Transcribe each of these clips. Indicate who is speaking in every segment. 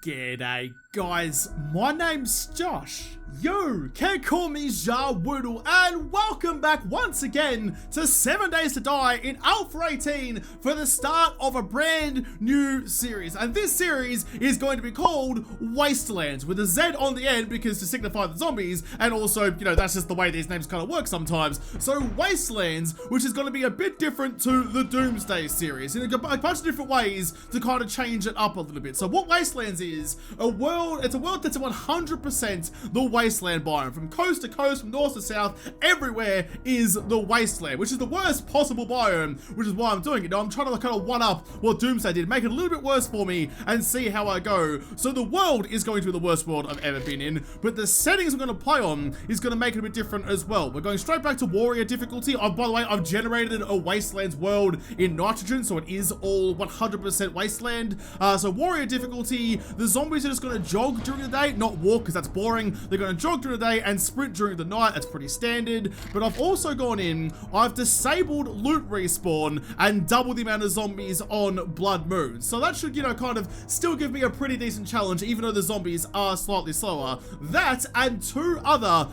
Speaker 1: G'day guys, my name's Josh. You can call me Woodle, and welcome back once again to 7 Days to Die in Alpha 18 for the start of a brand new series. And this series is going to be called WastelandZ, with a Z on the end because to signify the zombies, and also, you know, that's just the way these names kind of work sometimes. So WastelandZ, which is going to be a bit different to the Doomsday series in a bunch of different ways to kind of change it up a little bit. So what WastelandZ is, it's a world that's 100% the wasteland biome. From coast to coast, from north to south, everywhere is the wasteland, which is the worst possible biome, which is why I'm doing it. Now I'm trying to kind of one up what Doomsday did, make it a little bit worse for me and see how I go. So the world is going to be the worst world I've ever been in, but the settings I'm going to play on is going to make it a bit different as well. We're going straight back to warrior difficulty. By the way, I've generated a wastelands world in nitrogen, so it is all 100% wasteland. So warrior difficulty, the zombies are just going to jog during the day, not walk because that's boring. They're going to jog during the day and sprint during the night. That's pretty standard. But I've also gone in, I've disabled loot respawn and double the amount of zombies on blood moon. So that should, you know, kind of still give me a pretty decent challenge, even though the zombies are slightly slower. That and two other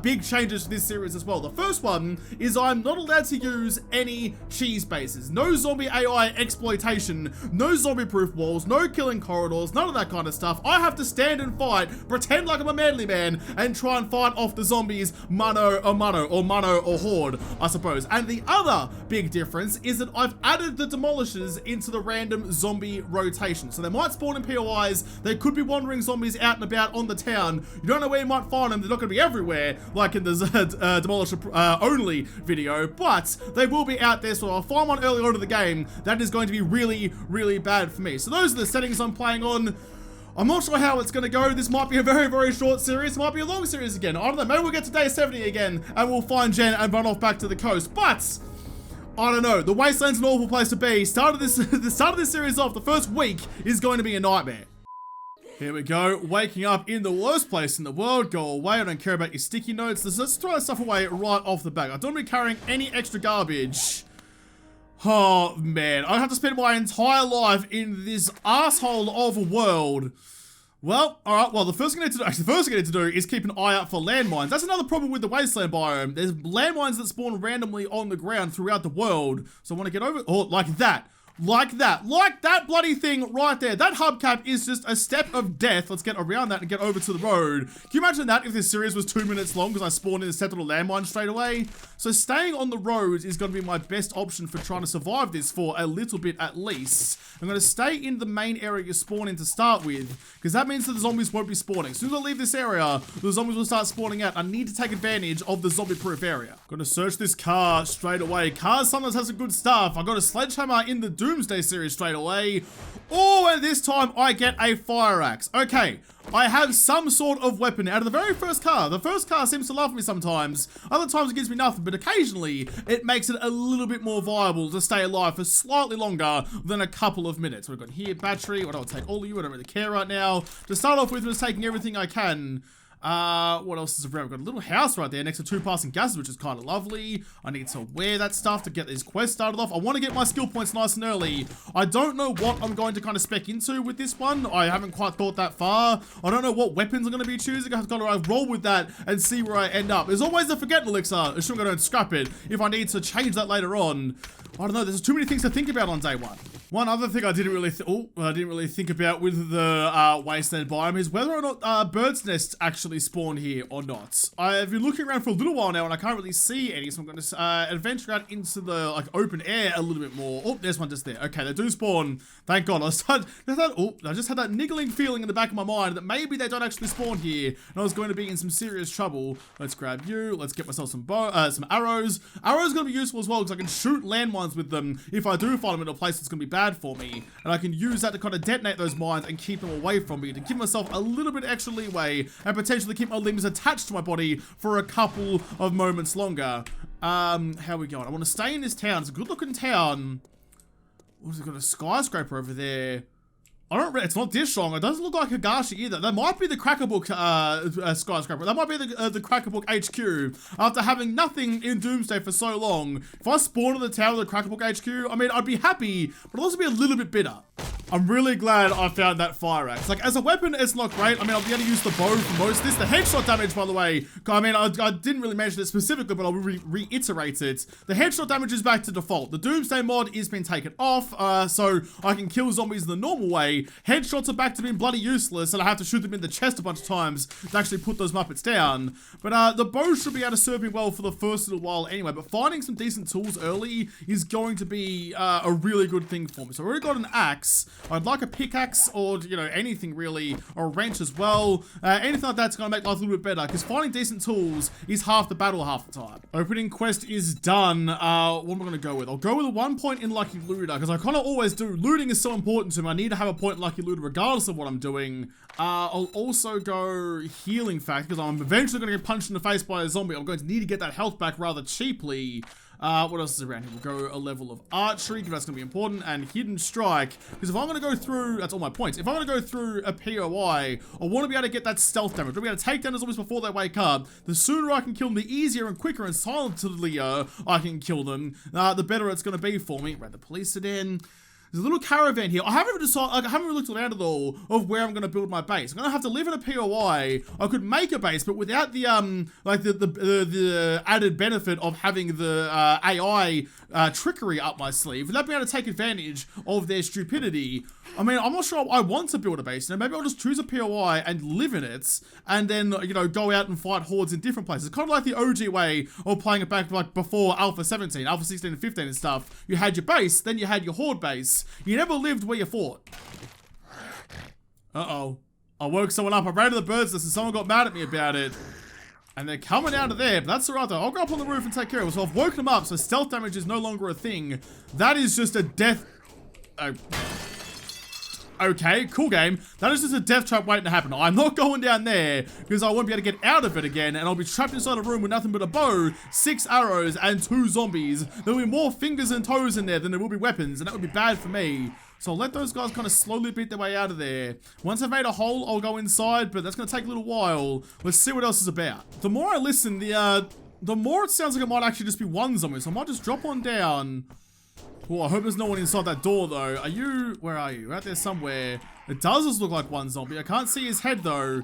Speaker 1: big changes to this series as well. The first one is I'm not allowed to use any cheese bases. No zombie AI exploitation, no zombie proof walls, no killing corridors, none of that kind of stuff. I have to stand and fight, pretend like I'm a manly man, and try and fight off the zombies mano or horde, I suppose. And the other big difference is that I've added the demolishers into the random zombie rotation. So they might spawn in POIs, they could be wandering zombies out and about on the town. You don't know where you might find them, they're not going to be everywhere, like in the demolisher only video, but they will be out there, so I'll find one early on in the game that is going to be really, really bad for me. So those are the settings I'm playing on. I'm not sure how it's going to go. This might be a very, very short series. It might be a long series again. I don't know. Maybe we'll get to day 70 again and we'll find Jen and run off back to the coast. But I don't know. The Wasteland's an awful place to be. The start of this series off, the first week is going to be a nightmare. Here we go. Waking up in the worst place in the world. Go away. I don't care about your sticky notes. Let's throw that stuff away right off the bat. I don't want to be carrying any extra garbage. Oh man, I have to spend my entire life in this asshole of a world. Well, alright, well the first thing I need to do is keep an eye out for landmines. That's another problem with the wasteland biome. There's landmines that spawn randomly on the ground throughout the world. So I want to get over, oh, like that bloody thing right there. That hubcap is just a step of death. Let's get around that and get over to the road. Can you imagine that if this series was 2 minutes long because I spawned in and set on a landmine straight away? So staying on the road is going to be my best option for trying to survive this for a little bit at least. I'm going to stay in the main area you spawn in to start with, because that means that the zombies won't be spawning. As soon as I leave this area, the zombies will start spawning out. I need to take advantage of the zombie-proof area. I'm going to search this car straight away. Cars sometimes have some good stuff. I got a sledgehammer in the Doomsday series straight away. Oh, and this time I get a fire axe. Okay, I have some sort of weapon out of the very first car. The first car seems to love me sometimes. Other times it gives me nothing, but occasionally it makes it a little bit more viable to stay alive for slightly longer than a couple of minutes. We've got here, battery. I'll take all of you. I don't really care right now. To start off with, I'm just taking everything I can. What else is around? We've got a little house right there next to 2 passing gases, which is kind of lovely. I need to wear that stuff to get these quests started off. I want to get my skill points nice and early. I don't know what I'm going to kind of spec into with this one. I haven't quite thought that far. I don't know what weapons I'm going to be choosing. I've got to roll with that and see where I end up. There's always the forget elixir, assuming I don't scrap it, if I need to change that later on. I don't know, there's too many things to think about on day one. One other thing I didn't really think about with the wasteland biome is whether or not birds' nests actually spawn here or not. I've been looking around for a little while now and I can't really see any, so I'm going to adventure out into the open air a little bit more. Oh, there's one just there. Okay, they do spawn. Thank God. I just had that niggling feeling in the back of my mind that maybe they don't actually spawn here, and I was going to be in some serious trouble. Let's grab you. Let's get myself some arrows. Arrows are going to be useful as well because I can shoot landmines with them if I do find them in a place that's going to be bad for me, and I can use that to kind of detonate those mines and keep them away from me, to give myself a little bit extra leeway and potentially keep my limbs attached to my body for a couple of moments longer. How are we going? I want to stay in this town. It's a good looking town. What's it got? A skyscraper over there. It's not this strong. It doesn't look like Higashi either. That might be the Crackerbook skyscraper. That might be the Crackerbook HQ. After having nothing in Doomsday for so long, if I spawn in the tower of the Crackerbook HQ, I mean, I'd be happy, but I'd also be a little bit bitter. I'm really glad I found that fire axe. Like, as a weapon, it's not great. I mean, I'll be able to use the bow for most of this. The headshot damage, by the way, I mean, I didn't really mention it specifically, but I'll reiterate it. The headshot damage is back to default. The Doomsday mod is being taken off, so I can kill zombies the normal way. Headshots are back to being bloody useless, and I have to shoot them in the chest a bunch of times to actually put those Muppets down. But the bow should be able to serve me well for the first little while anyway, but finding some decent tools early is going to be a really good thing for me. So I've already got an axe. I'd like a pickaxe or, you know, anything really, or a wrench as well. Anything like that's going to make life a little bit better, because finding decent tools is half the battle half the time. Opening quest is done. What am I going to go with? I'll go with a 1 point in Lucky Looter, because I kind of always do. Looting is so important to me. I need to have a point in Lucky Looter regardless of what I'm doing. I'll also go Healing Factor, because I'm eventually going to get punched in the face by a zombie. I'm going to need to get that health back rather cheaply. What else is around here? We'll go a level of Archery, because that's going to be important, and Hidden Strike, because if I'm going to go through, that's all my points. If I'm going to go through a POI, I want to be able to get that stealth damage. I want to be able to take down the zombies before they wake up. The sooner I can kill them, the easier and quicker and silentlier I can kill them, the better it's going to be for me. Right, the police are in. There's a little caravan here. I haven't even decided, like, I haven't really looked around at all of where I'm going to build my base. I'm going to have to live in a POI. I could make a base, but without the, like, the added benefit of having the AI trickery up my sleeve, without being able to take advantage of their stupidity. I mean, I'm not sure I want to build a base. You know, maybe I'll just choose a POI and live in it, and then, you know, go out and fight hordes in different places. Kind of like the OG way of playing it back, like, before Alpha 17, Alpha 16 and 15 and stuff. You had your base, then you had your horde base. You never lived where you fought. Uh-oh. I woke someone up. I ran to the bird's nest and someone got mad at me about it. And they're coming out of there, but that's alright though. I'll go up on the roof and take care of it. So I've woken them up, so stealth damage is no longer a thing. That is just a death... Okay, cool game. That is just a death trap waiting to happen. I'm not going down there because I won't be able to get out of it again, and I'll be trapped inside a room with nothing but a bow, 6 arrows, and 2 zombies. There'll be more fingers and toes in there than there will be weapons, and that would be bad for me. So I'll let those guys kind of slowly beat their way out of there. Once I've made a hole, I'll go inside, but that's going to take a little while. Let's see what else is about. The more I listen, the more it sounds like it might actually just be one zombie, so I might just drop on down. Oh, I hope there's no one inside that door, though. Are you... Where are you? Out there somewhere. It does just look like one zombie. I can't see his head, though.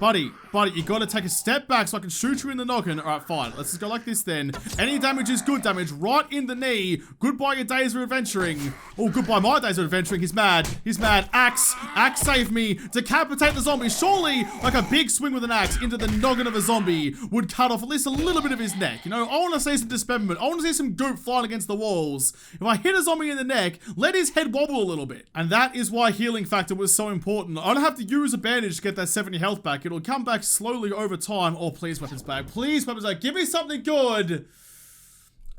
Speaker 1: Buddy, you gotta take a step back so I can shoot you in the noggin. Alright, fine. Let's just go like this then. Any damage is good damage. Right in the knee. Goodbye your days of adventuring. Oh, goodbye my days of adventuring. He's mad. He's mad. Axe. Axe save me. Decapitate the zombie. Surely, like a big swing with an axe into the noggin of a zombie would cut off at least a little bit of his neck. You know, I want to see some dismemberment. I want to see some goop flying against the walls. If I hit a zombie in the neck, let his head wobble a little bit. And that is why healing factor was so important. I don't have to use a bandage to get that 70 health back. It'll come back slowly over time. Oh, please, weapons back. Please, weapons back. Give me something good.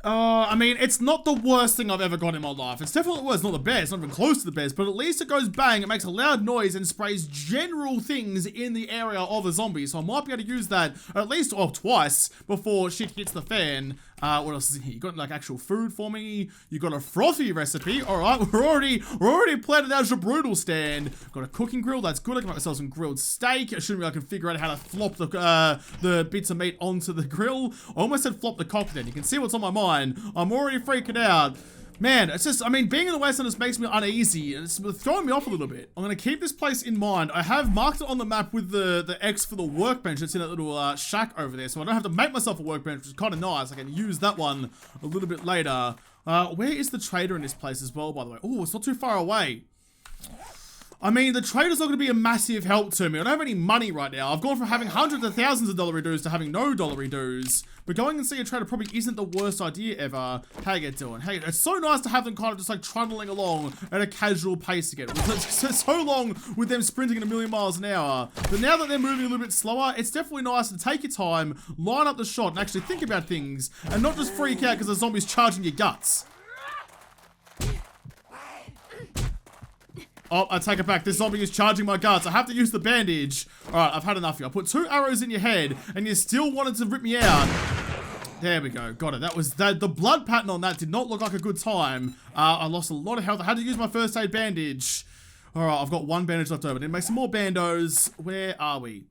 Speaker 1: I mean, it's not the worst thing I've ever got in my life. It's definitely, well, it's not the best, not even close to the best, but at least it goes bang, it makes a loud noise and sprays general things in the area of a zombie. So I might be able to use that at least, twice before shit hits the fan. What else is in here? You got like actual food for me. You got a frothy recipe. All right, we're already planning out a brutal stand. Got a cooking grill. That's good. I can make myself some grilled steak. Assuming I can figure out how to flop the bits of meat onto the grill. I almost said flop the cock. Then you can see what's on my mind. I'm already freaking out. Man, it's just, I mean, being in the Wasteland just makes me uneasy, and it's throwing me off a little bit. I'm going to keep this place in mind. I have marked it on the map with the X for the workbench that's in that little shack over there, so I don't have to make myself a workbench, which is kind of nice. I can use that one a little bit later. Where is the trader in this place as well, by the way? Oh, it's not too far away. I mean, the trader's not going to be a massive help to me. I don't have any money right now. I've gone from having hundreds of thousands of dollary dues to having no dollary dues. But going and seeing a trader probably isn't the worst idea ever. How you doing? Hey, it's so nice to have them kind of just like trundling along at a casual pace again. It's so long with them sprinting at 1,000,000 miles an hour. But now that they're moving a little bit slower, it's definitely nice to take your time, line up the shot, and actually think about things, and not just freak out because the zombie's charging your guts. Oh, I take it back. This zombie is charging my guts. I have to use the bandage. Alright, I've had enough of you. I put 2 arrows in your head, and you still wanted to rip me out. There we go. Got it. That was that. The blood pattern on that did not look like a good time. I lost a lot of health. I had to use my first aid bandage. Alright, I've got 1 bandage left over. Then make some more bandos. Where are we?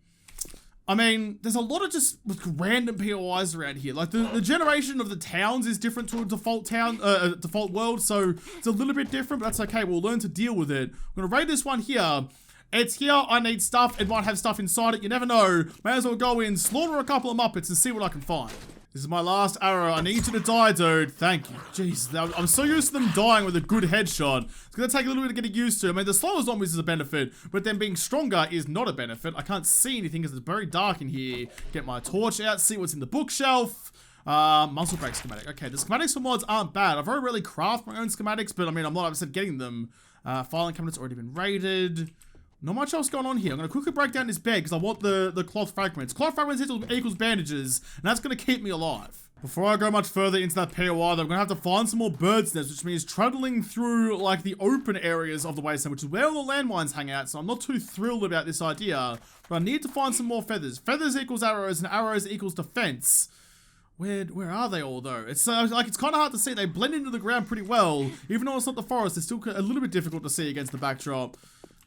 Speaker 1: I mean, there's a lot of just random POIs around here. Like the generation of the towns is different to a default town, default world, so it's a little bit different, but that's okay. We'll learn to deal with it. I'm gonna raid this one here. It's here. I need stuff. It might have stuff inside it. You never know. May as well go in, slaughter a couple of Muppets, and see what I can find. This is my last arrow. I need you to die, dude. Thank you. Jeez, I'm so used to them dying with a good headshot. It's gonna take a little bit to get used to. I mean, the slower zombies is a benefit, but them being stronger is not a benefit. I can't see anything because it's very dark in here. Get my torch out, see what's in the bookshelf. Muscle break schematic. Okay, the schematics for mods aren't bad. I very rarely craft my own schematics, but I mean, I'm not upset getting them. Filing cabinet's already been raided. Not much else going on here. I'm going to quickly break down this bed because I want the cloth fragments. Cloth fragments equals bandages, and that's going to keep me alive. Before I go much further into that POI, though, I'm going to have to find some more birds' nests, which means traveling through, like, the open areas of the wasteland, which is where all the landmines hang out, so I'm not too thrilled about this idea. But I need to find some more feathers. Feathers equals arrows, and arrows equals defense. Where are they all, though? It's like, it's kind of hard to see. They blend into the ground pretty well. Even though it's not the forest, it's still a little bit difficult to see against the backdrop.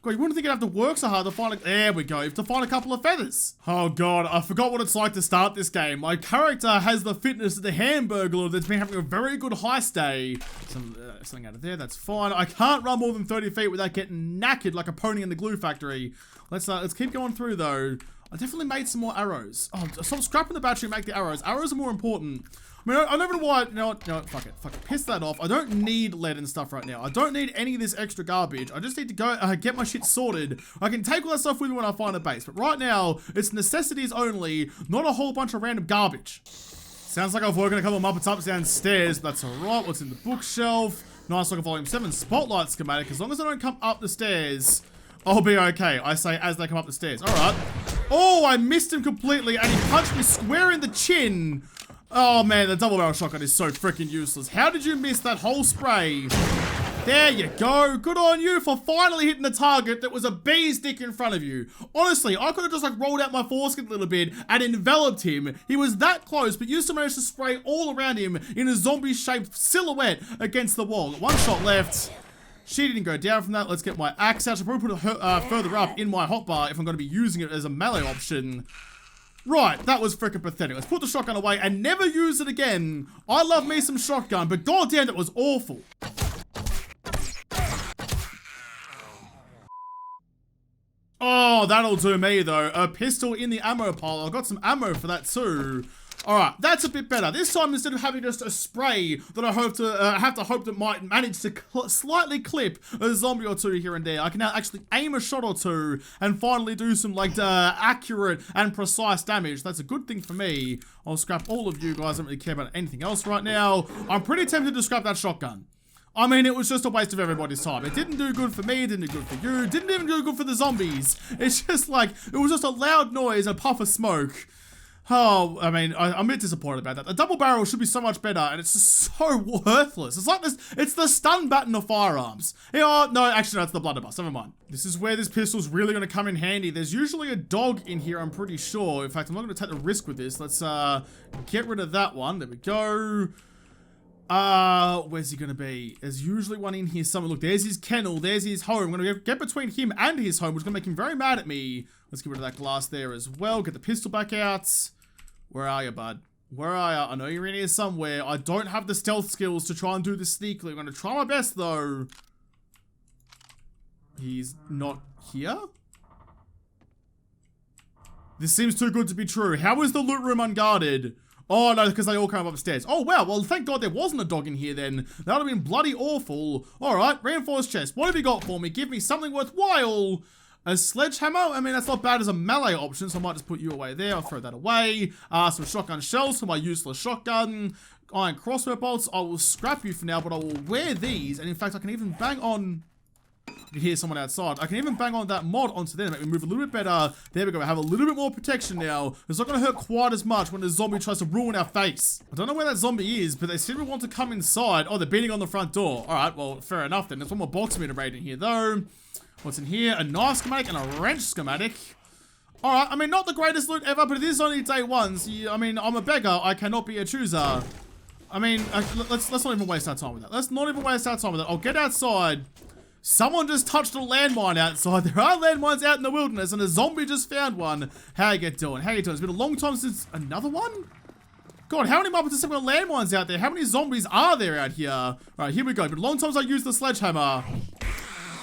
Speaker 1: God, you wouldn't think you'd have to work so hard to find there we go. You have to find a couple of feathers. Oh god, I forgot what it's like to start this game. My character has the fitness of the Hamburglar that's been having a very good heist day. Something out of there, that's fine. I can't run more than 30 feet without getting knackered like a pony in the glue factory. Let's keep going through though. I definitely made some more arrows. Oh, stop scrapping the battery and make the arrows. Arrows are more important. I mean, I don't know why, you know what, fuck it, piss that off. I don't need lead and stuff right now. I don't need any of this extra garbage. I just need to go, get my shit sorted. I can take all that stuff with me when I find a base, but right now, it's necessities only, not a whole bunch of random garbage. Sounds like I've woken a couple of Muppets up downstairs, but that's alright. What's in the bookshelf? Nice looking volume 7 spotlight schematic. As long as I don't come up the stairs, I'll be okay. I say as they come up the stairs. Alright. Oh, I missed him completely, and he punched me square in the chin. Oh man, the double barrel shotgun is so freaking useless. How did you miss that whole spray? There you go. Good on you for finally hitting the target that was a bee's dick in front of you. Honestly, I could have just like rolled out my foreskin a little bit and enveloped him. He was that close, but you still managed to spray all around him in a zombie-shaped silhouette against the wall. One shot left. She didn't go down from that. Let's get my axe out. I should probably put it further up in my hotbar if I'm going to be using it as a melee option. Right, that was freaking pathetic. Let's put the shotgun away and never use it again. I love me some shotgun, but goddamn, that was awful. Oh, that'll do me though. A pistol in the ammo pile. I've got some ammo for that too. Alright, that's a bit better. This time, instead of having just a spray that I hope to have to hope that might manage to slightly clip a zombie or two here and there, I can now actually aim a shot or two and finally do some like accurate and precise damage. That's a good thing for me. I'll scrap all of you guys. I don't really care about anything else right now. I'm pretty tempted to scrap that shotgun. I mean, it was just a waste of everybody's time. It didn't do good for me, it didn't do good for you, it didn't even do good for the zombies. It's just like, it was just a loud noise, a puff of smoke. Oh, I mean, I'm a bit disappointed about that. The double barrel should be so much better, and it's just so worthless. It's like this, it's the stun button of firearms. Oh, no, actually, no, it's the blunderbuss. Never mind. This is where this pistol's really going to come in handy. There's usually a dog in here, I'm pretty sure. In fact, I'm not going to take the risk with this. Let's get rid of that one. There we go. Where's he going to be? There's usually one in here somewhere. Look, there's his kennel. There's his home. I'm going to get between him and his home, which is going to make him very mad at me. Let's get rid of that glass there as well. Get the pistol back out. Where are you, bud? Where are you? I know you're in here somewhere. I don't have the stealth skills to try and do this sneakily. I'm going to try my best, though. He's not here? This seems too good to be true. How is the loot room unguarded? Oh, no, because they all came upstairs. Oh, wow. Well, thank God there wasn't a dog in here then. That would have been bloody awful. All right, reinforced chest. What have you got for me? Give me something worthwhile. A sledgehammer? I mean, that's not bad as a melee option, so I might just put you away there. I'll throw that away. Some shotgun shells for my useless shotgun. Iron crossbow bolts. I will scrap you for now, but I will wear these. And in fact, I can even bang on... You can hear someone outside. I can even bang on that mod onto them, make me move a little bit better. There we go. I have a little bit more protection now. It's not going to hurt quite as much when the zombie tries to ruin our face. I don't know where that zombie is, but they seem to want to come inside. Oh, they're beating on the front door. All right, well, fair enough then. There's one more box meter raid in here, though. What's in here? A knife schematic and a wrench schematic. All right, I mean, not the greatest loot ever, but it is only day one. So I mean, I'm a beggar. I cannot be a chooser. I mean, let's not even waste our time with that. Let's not even waste our time with that. I'll get outside. Someone just touched a landmine outside. There are landmines out in the wilderness, and a zombie just found one. How you doing? How you doing? It's been a long time since another one? God, how many Muppets have got landmines out there? How many zombies are there out here? All right, here we go. It's been a long time since I used the sledgehammer.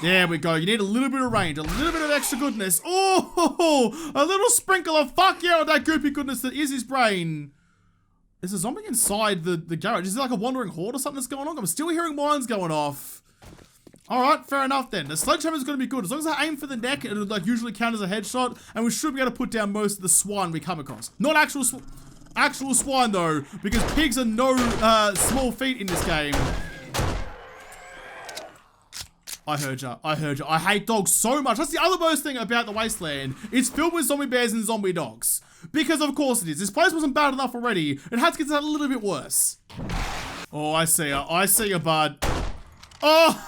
Speaker 1: There we go. You need a little bit of range, a little bit of extra goodness. Oh, a little sprinkle of fuck yeah, that goopy goodness that is his brain. There's a zombie inside the garage. Is it like a wandering horde or something that's going on? I'm still hearing mines going off. All right, fair enough then. The sledgehammer's going to be good. As long as I aim for the neck, it'll like usually count as a headshot, and we should be able to put down most of the swine we come across. Not actual swine though, because pigs are no small feat in this game. I heard ya. I heard ya. I hate dogs so much. That's the other worst thing about the Wasteland. It's filled with zombie bears and zombie dogs. Because of course it is. This place wasn't bad enough already. It had to get a little bit worse. Oh, I see ya. I see ya, bud. Oh!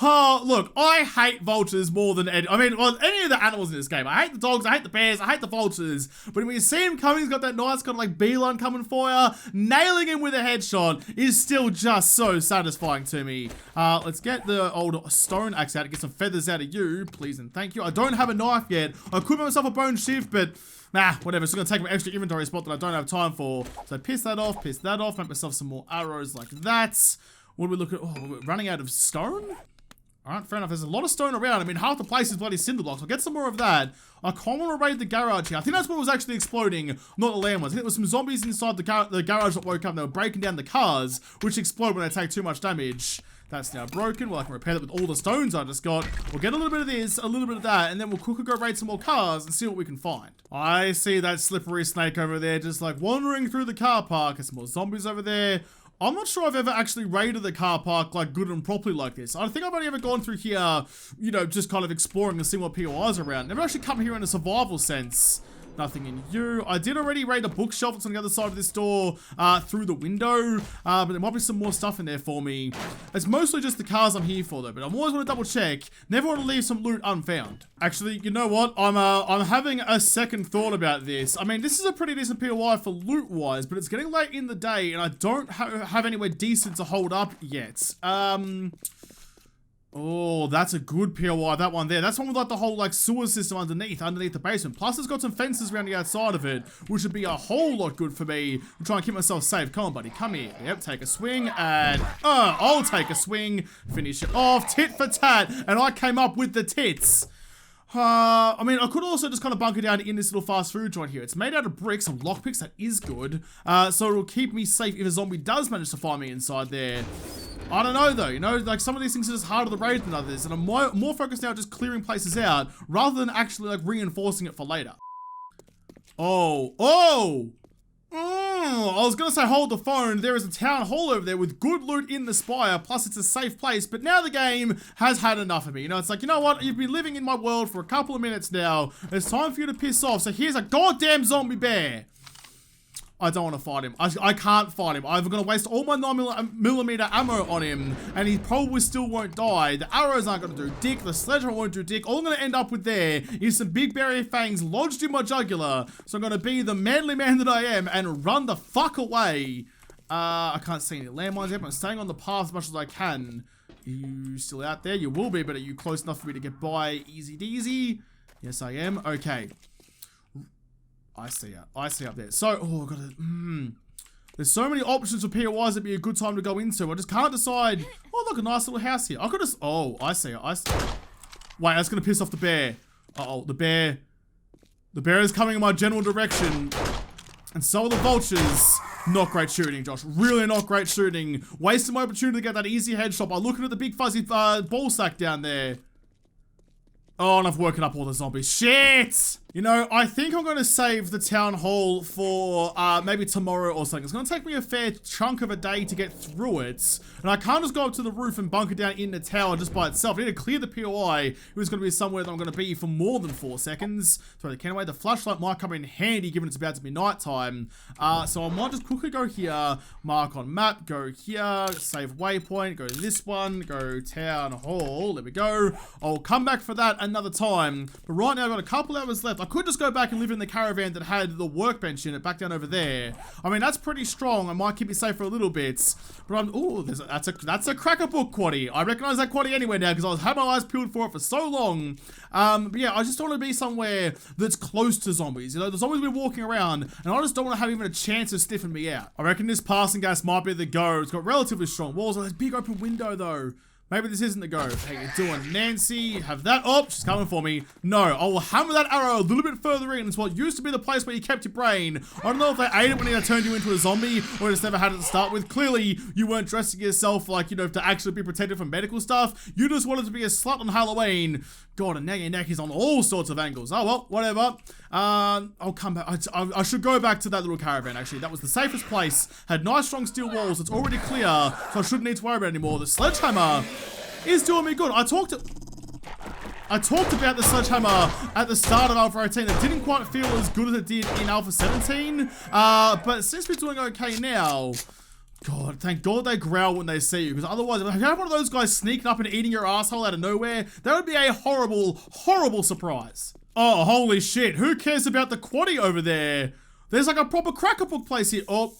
Speaker 1: Oh, look, I hate vultures more than any of the animals in this game. I hate the dogs, I hate the bears, I hate the vultures. But when you see him coming, he's got that nice kind of like beeline coming for you. Nailing him with a headshot is still just so satisfying to me. Let's get the old stone axe out and get some feathers out of you, please and thank you. I don't have a knife yet. I could make myself a bone shift, but nah, whatever. It's gonna take my extra inventory spot that I don't have time for. So piss that off, make myself some more arrows like that. What do we look at? Oh, we're running out of stone? Alright, fair enough. There's a lot of stone around. I mean, half the place is bloody cinder blocks. I'll get some more of that. I can't want to raid the garage here. I think that's what was actually exploding, not the landmines. I think there was some zombies inside the garage that woke up and they were breaking down the cars, which explode when they take too much damage. That's now broken. Well, I can repair that with all the stones I just got. We'll get a little bit of this, a little bit of that, and then we'll quickly go raid some more cars and see what we can find. I see that slippery snake over there just like wandering through the car park. There's some more zombies over there. I'm not sure I've ever actually raided the car park like good and properly like this. I think I've only ever gone through here, you know, just kind of exploring and seeing what POI's around. Never actually come here in a survival sense. Nothing in you. I did already raid the bookshelf that's on the other side of this door through the window, but there might be some more stuff in there for me. It's mostly just the cars I'm here for though, but I'm always want to double check. Never want to leave some loot unfound. Actually, you know what? I'm having a second thought about this. I mean, this is a pretty decent POI for loot wise, but it's getting late in the day and I don't have anywhere decent to hold up yet. Oh, that's a good POI, that one there. That's one with like the whole like sewer system underneath the basement. Plus it's got some fences around the outside of it, which would be a whole lot good for me. I'm trying to keep myself safe. Come on, buddy, come here. Yep, take a swing and, I'll take a swing. Finish it off, tit for tat. And I came up with the tits. I mean, I could also just kind of bunker down in this little fast food joint here. It's made out of bricks, some lockpicks, that is good. So it'll keep me safe if a zombie does manage to find me inside there. I don't know though, you know, like some of these things are just harder to raid than others, and I'm more focused now just clearing places out rather than actually like reinforcing it for later. I was gonna say hold the phone. There is a town hall over there with good loot in the spire, plus it's a safe place, but now the game has had enough of me. You know, it's like, you know what? You've been living in my world for a couple of minutes now. It's time for you to piss off. So here's a goddamn zombie bear. I don't want to fight him. I can't fight him. I'm going to waste all my 9mm ammo on him, and he probably still won't die. The arrows aren't going to do dick. The sledgehammer won't do dick. All I'm going to end up with there is some big berry fangs lodged in my jugular. So I'm going to be the manly man that I am and run the fuck away. I can't see any landmines yet, but I'm staying on the path as much as I can. Are you still out there? You will be, but are you close enough for me to get by easy deasy? Yes, I am. Okay. I see up there. So, oh, I've got to, there's so many options for POIs that'd be a good time to go into. I just can't decide. Oh, look, a nice little house here. I could just, oh, I see. Wait, that's going to piss off the bear. Uh-oh, the bear is coming in my general direction. And so are the vultures. Not great shooting, Josh. Really not great shooting. Wasting my opportunity to get that easy headshot by looking at the big fuzzy ball sack down there. Oh, and I've woken up all the zombies. Shit! You know, I think I'm going to save the town hall for maybe tomorrow or something. It's going to take me a fair chunk of a day to get through it. And I can't just go up to the roof and bunker down in the tower just by itself. I need to clear the POI. It was going to be somewhere that I'm going to be for more than 4 seconds. Throw the can away. The flashlight might come in handy given it's about to be nighttime. So I might just quickly go here, mark on map, go here, save waypoint, go this one, go town hall. There we go. I'll come back for that another time. But right now I've got a couple hours left. left. I could just go back and live in the caravan that had the workbench in it back down over there. I mean, that's pretty strong. I might keep me safe for a little bit. But that's a cracker book quaddie. I recognize that quaddie anywhere now because I had my eyes peeled for it for so long. But yeah, I just want to be somewhere that's close to zombies. You know, the zombies will be walking around and I just don't want to have even a chance of sniffing me out. I reckon this passing gas might be the go. It's got relatively strong walls. Oh, there's a big open window though. Maybe this isn't the go. How you doing, Nancy? Have that. Oh, she's coming for me. No, I will hammer that arrow a little bit further in. It's what used to be the place where you kept your brain. I don't know if they ate it when they turned you into a zombie or just never had it to start with. Clearly, you weren't dressing yourself like, you know, to actually be protected from medical stuff. You just wanted to be a slut on Halloween. God, and now your neck is on all sorts of angles. Oh, well, whatever. I'll come back. I should go back to that little caravan, actually. That was the safest place. Had nice, strong steel walls. It's already clear, so I shouldn't need to worry about it anymore. The sledgehammer is doing me good. I talked about the sledgehammer at the start of Alpha 18. It didn't quite feel as good as it did in Alpha 17. But since we're doing okay now, God, thank God they growl when they see you, because otherwise, if you have one of those guys sneaking up and eating your asshole out of nowhere, that would be a horrible, horrible surprise. Oh, holy shit. Who cares about the quaddie over there? There's like a proper cracker book place here. Oh,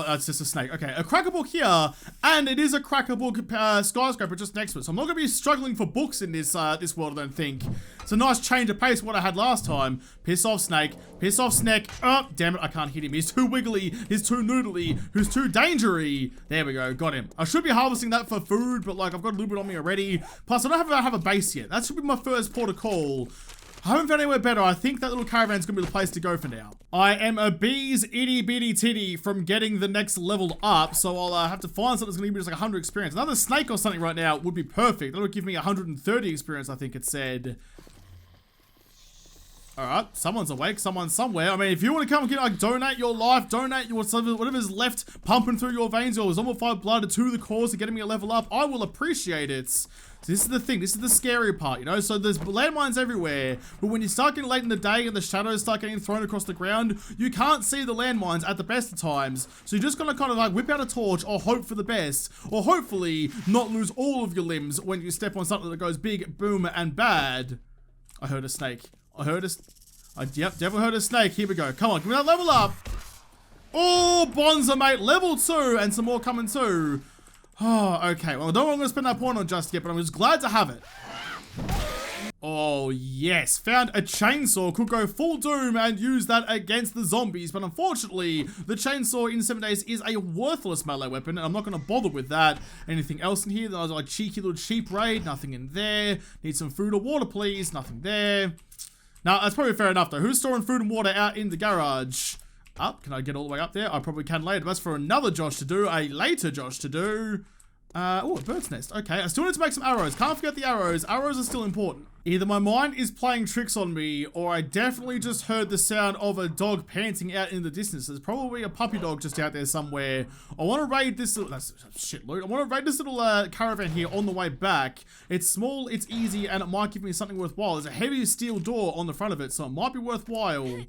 Speaker 1: that's just a snake. Okay, a cracker book here, and it is a cracker book skyscraper just next to it. So I'm not going to be struggling for books in this this world, I don't think. It's a nice change of pace from what I had last time. Piss off, snake. Piss off, snake. Oh, damn it, I can't hit him. He's too wiggly. He's too noodly. He's too dangery. There we go, got him. I should be harvesting that for food, but like I've got a little bit on me already. Plus, I don't have a base yet. That should be my first port of call. I haven't found anywhere better. I think that little caravan's gonna be the place to go for now. I am a bee's itty bitty titty from getting the next level up, so I'll have to find something that's gonna give me just like 100 experience. Another snake or something right now would be perfect. That would give me 130 experience, I think it said. Alright, someone's awake, someone's somewhere. I mean, if you want to come and get, like, donate your life, donate your whatever's left pumping through your veins, your zombified blood to the cause of getting me a level up, I will appreciate it. So this is the thing, this is the scary part, you know? So there's landmines everywhere, but when you start getting late in the day and the shadows start getting thrown across the ground, you can't see the landmines at the best of times. So you're just gonna kind of like whip out a torch or hope for the best, or hopefully not lose all of your limbs when you step on something that goes big, boom, and bad. I heard a snake. Yep, definitely heard a snake. Here we go. Come on, give me that level up. Oh, Bonza, mate. Level 2 and some more coming too. Oh, okay. Well, I don't know what I'm going to spend that point on just yet, but I'm just glad to have it. Oh, yes. Found a chainsaw. Could go full doom and use that against the zombies. But unfortunately, the chainsaw in 7 days is a worthless melee weapon. And I'm not going to bother with that. Anything else in here? There's like cheeky little sheep raid. Nothing in there. Need some food or water, please. Nothing there. Now, that's probably fair enough, though. Who's storing food and water out in the garage? Up? Can I get all the way up there? I probably can later. That's for another Josh to do. A later Josh to do. Oh, a bird's nest. Okay, I still need to make some arrows. Can't forget the arrows. Arrows are still important. Either my mind is playing tricks on me, or I definitely just heard the sound of a dog panting out in the distance. There's probably a puppy dog just out there somewhere. I want to raid this little... That's shit loot. I want to raid this little caravan here on the way back. It's small, it's easy, and it might give me something worthwhile. There's a heavy steel door on the front of it, so it might be worthwhile.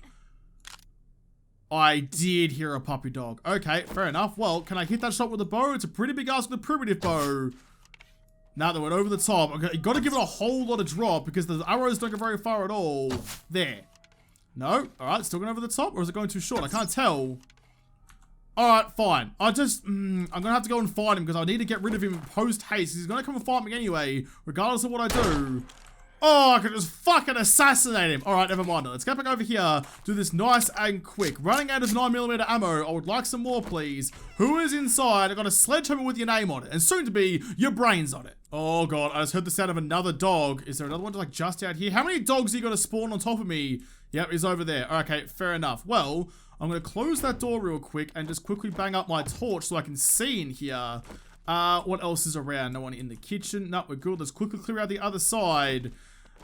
Speaker 1: I did hear a puppy dog. Okay, fair enough. Well, can I hit that shot with a bow? It's a pretty big ass with a primitive bow. Now that went over the top. Okay, you gotta give it a whole lot of drop because the arrows don't go very far at all. There. No? Alright, still going over the top? Or is it going too short? I can't tell. Alright, fine. I'm gonna have to go and fight him because I need to get rid of him post haste. He's gonna come and fight me anyway, regardless of what I do. Oh, I could just fucking assassinate him. Alright, never mind. Let's get back over here. Do this nice and quick. Running out of 9mm ammo. I would like some more, please. Who is inside? I got a sledgehammer with your name on it. And soon to be, your brains on it. Oh, God. I just heard the sound of another dog. Is there another one like just out here? How many dogs are you going to spawn on top of me? Yep, he's over there. Okay, fair enough. Well, I'm going to close that door real quick and just quickly bang up my torch so I can see in here. What else is around? No one in the kitchen. No, we're good. Let's quickly clear out the other side.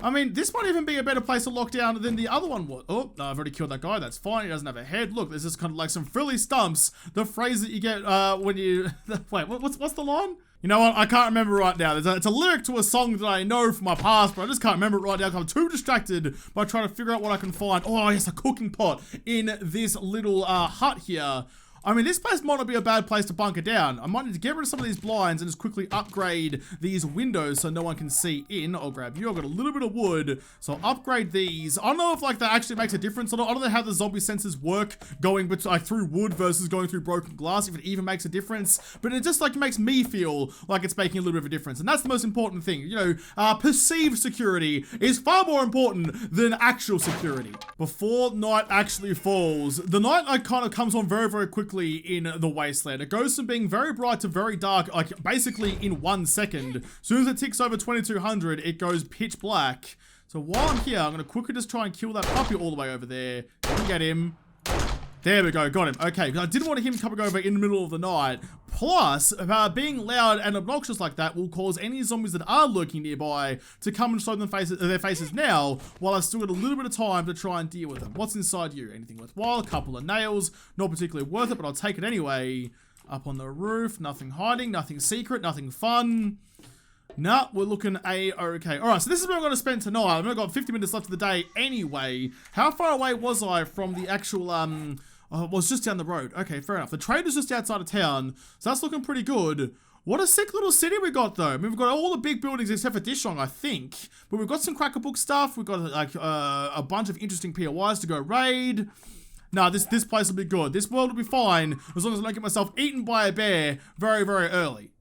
Speaker 1: I mean, this might even be a better place to lock down than the other one was. Oh, no, I've already killed that guy. That's fine. He doesn't have a head. Look, there's just kind of like some frilly stumps. The phrase that you get when you... Wait, what's the line? You know what? I can't remember right now. It's a lyric to a song that I know from my past, but I just can't remember it right now because I'm too distracted by trying to figure out what I can find. Oh, yes, a cooking pot in this little hut here. I mean, this place might not be a bad place to bunker down. I might need to get rid of some of these blinds and just quickly upgrade these windows so no one can see in. I'll grab you. I've got a little bit of wood, so I'll upgrade these. I don't know if like that actually makes a difference. I don't know how the zombie sensors work going like through wood versus going through broken glass, if it even makes a difference. But it just like makes me feel like it's making a little bit of a difference. And that's the most important thing. You know, perceived security is far more important than actual security. Before night actually falls, the night like kind of comes on very, very quickly in the Wasteland. It goes from being very bright to very dark, like basically in 1 second. As soon as it ticks over 2200, it goes pitch black. So while I'm here, I'm going to quickly just try and kill that puppy all the way over there. Get him. There we go, got him. Okay, I didn't want him coming over in the middle of the night. Plus, being loud and obnoxious like that will cause any zombies that are lurking nearby to come and show them their faces now, while I've still got a little bit of time to try and deal with them. What's inside you? Anything worthwhile? A couple of nails. Not particularly worth it, but I'll take it anyway. Up on the roof, nothing hiding, nothing secret, nothing fun. Nah, we're looking a-okay. Alright, so this is where I'm going to spend tonight. I've only got 50 minutes left of the day anyway. How far away was I from the actual, oh, it was just down the road. Okay, fair enough. The trader's just outside of town, so that's looking pretty good. What a sick little city we got, though. I mean, we've got all the big buildings except for Dishong, I think. But we've got some Crackerbook stuff. We've got, like, a bunch of interesting POIs to go raid. Nah, this place will be good. This world will be fine, as long as I don't get myself eaten by a bear very, very early.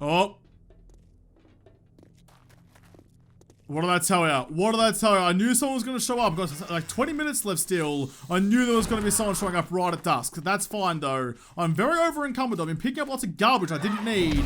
Speaker 1: Oh. What did I tell you? What did I tell you? I knew someone was going to show up. I've got like 20 minutes left still. I knew there was going to be someone showing up right at dusk. That's fine though. I'm very over encumbered though. I've been picking up lots of garbage I didn't need.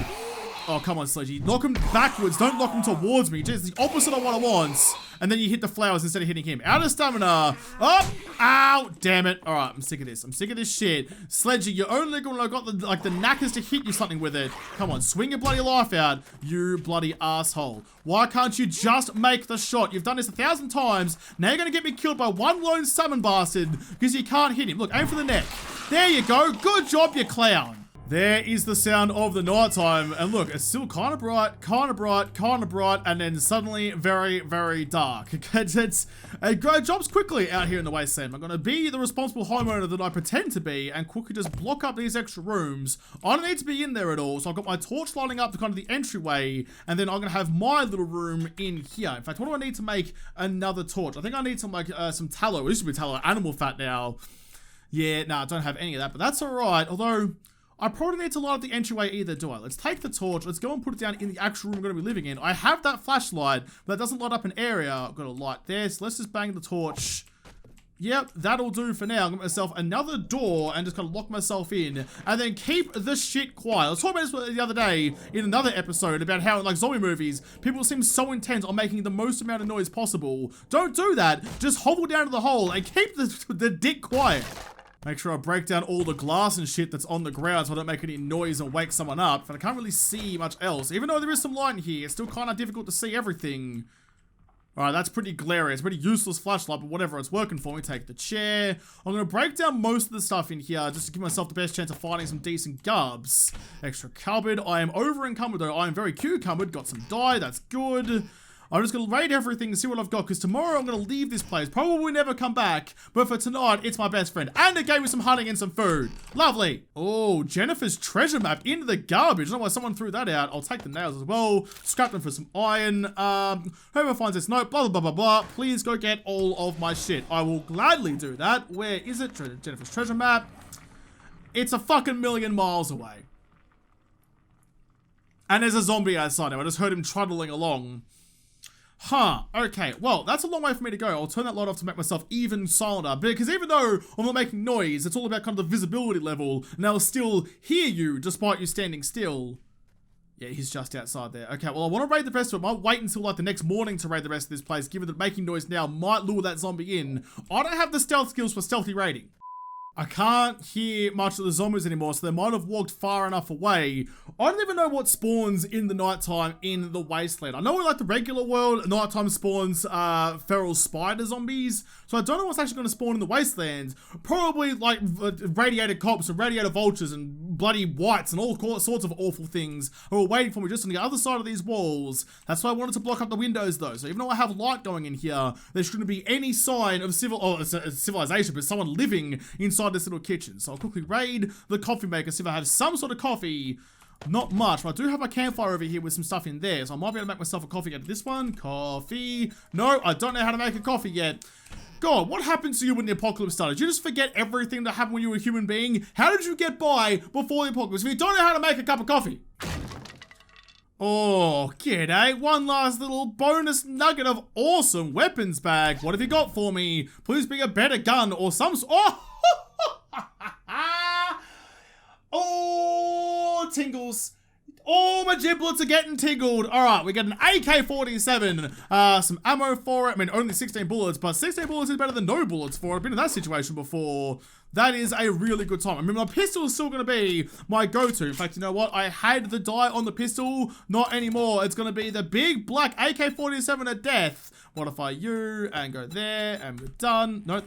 Speaker 1: Oh, come on, Sledgy. Knock him backwards. Don't knock him towards me. Just the opposite of what I want. And then you hit the flowers instead of hitting him. Out of stamina. Up. Ow. Damn it. All right, I'm sick of this. I'm sick of this shit. Sledgy, you're only going to got the knackers to hit you something with it. Come on, swing your bloody life out, you bloody asshole. Why can't you just make the shot? You've done this 1,000 times. Now you're going to get me killed by one lone summon bastard because you can't hit him. Look, aim for the neck. There you go. Good job, you clown. There is the sound of the nighttime, and look, it's still kind of bright, and then suddenly very, very dark. It drops quickly out here in the Wasteland. I'm going to be the responsible homeowner that I pretend to be, and quickly just block up these extra rooms. I don't need to be in there at all, so I've got my torch lighting up to kind of the entryway, and then I'm going to have my little room in here. In fact, what do I need to make another torch? I think I need some, like, some tallow. It used to be tallow, animal fat now. Yeah, no, I don't have any of that, but that's alright, although I probably need to light up the entryway either, do I? Let's take the torch. Let's go and put it down in the actual room we're going to be living in. I have that flashlight, but that doesn't light up an area. I've got a light there, so let's just bang the torch. Yep, that'll do for now. I'll get myself another door and just kind of lock myself in and then keep the shit quiet. I was talking about this the other day in another episode about how in like zombie movies, people seem so intent on making the most amount of noise possible. Don't do that. Just hovel down to the hole and keep the dick quiet. Make sure I break down all the glass and shit that's on the ground so I don't make any noise and wake someone up. But I can't really see much else. Even though there is some light in here, it's still kind of difficult to see everything. Alright, that's pretty glary. It's a pretty useless flashlight, but whatever, it's working for me. Take the chair. I'm going to break down most of the stuff in here just to give myself the best chance of finding some decent gubs. Extra cupboard. I am over encumbered though. I am very cucumbered. Got some dye. That's good. I'm just going to raid everything and see what I've got, because tomorrow I'm going to leave this place. Probably never come back, but for tonight, it's my best friend. And it gave me some hunting and some food. Lovely. Oh, Jennifer's treasure map into the garbage. I don't know why someone threw that out. I'll take the nails as well. Scrap them for some iron. Whoever finds this note, blah, blah, blah, blah, blah. Please go get all of my shit. I will gladly do that. Where is it? Jennifer's treasure map. It's a fucking million miles away. And there's a zombie outside him. I just heard him trundling along. Huh, okay, well, that's a long way for me to go. I'll turn that light off to make myself even silenter, because even though I'm not making noise, it's all about kind of the visibility level, and I'll still hear you despite you standing still. Yeah, he's just outside there. Okay, well, I want to raid the rest of it. I might wait until, like, the next morning to raid the rest of this place, given that making noise now might lure that zombie in. I don't have the stealth skills for stealthy raiding. I can't hear much of the zombies anymore, so they might have walked far enough away. I don't even know what spawns in the nighttime in the Wasteland. I know in like the regular world, nighttime spawns feral spider zombies, so I don't know what's actually going to spawn in the Wasteland. Probably like radiated cops and radiated vultures and bloody whites and all sorts of awful things who are waiting for me just on the other side of these walls. That's why I wanted to block up the windows though, so even though I have light going in here, there shouldn't be any sign of civilization, but someone living inside inside this little kitchen. So I'll quickly raid the coffee maker, see if I have some sort of coffee. Not much, but I do have my campfire over here with some stuff in there. So I might be able to make myself a coffee out of this one. Coffee. No, I don't know how to make a coffee yet. God, what happened to you when the apocalypse started? Did you just forget everything that happened when you were a human being? How did you get by before the apocalypse if you don't know how to make a cup of coffee? Oh, g'day. One last little bonus nugget of awesome weapons bag. What have you got for me? Please be a better gun or some... Oh! Oh, tingles. All my giblets are getting tingled. All right, we got an AK-47, some ammo for it. I mean, only 16 bullets, but 16 bullets is better than no bullets for it. I've been in that situation before. That is a really good time. I mean, my pistol is still going to be my go-to. In fact, you know what? I had the die on the pistol. Not anymore. It's going to be the big black AK-47 of death. Modify you and go there and we're done. No,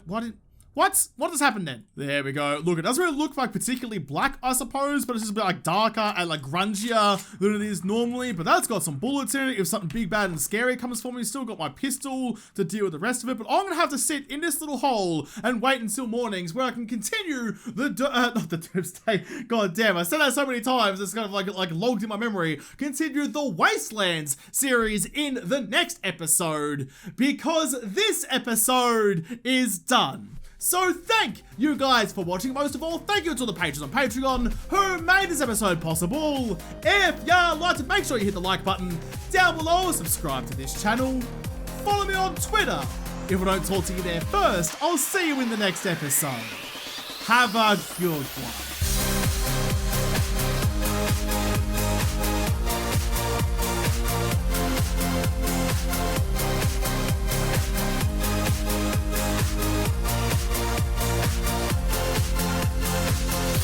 Speaker 1: what has happened then? There we go. Look, it doesn't really look like particularly black, I suppose, but it's just a bit like darker and like grungier than it is normally. But that's got some bullets in it. If something big, bad, and scary comes for me, still got my pistol to deal with the rest of it. But I'm gonna have to sit in this little hole and wait until mornings where I can continue not the Doomsday. God damn, I said that so many times. It's kind of like logged in my memory. Continue the WastelandZ series in the next episode because this episode is done. So thank you guys for watching. Most of all, thank you to the patrons on Patreon who made this episode possible. If you liked it, make sure you hit the like button down below, subscribe to this channel, follow me on Twitter. If I don't talk to you there first, I'll see you in the next episode. Have a good one.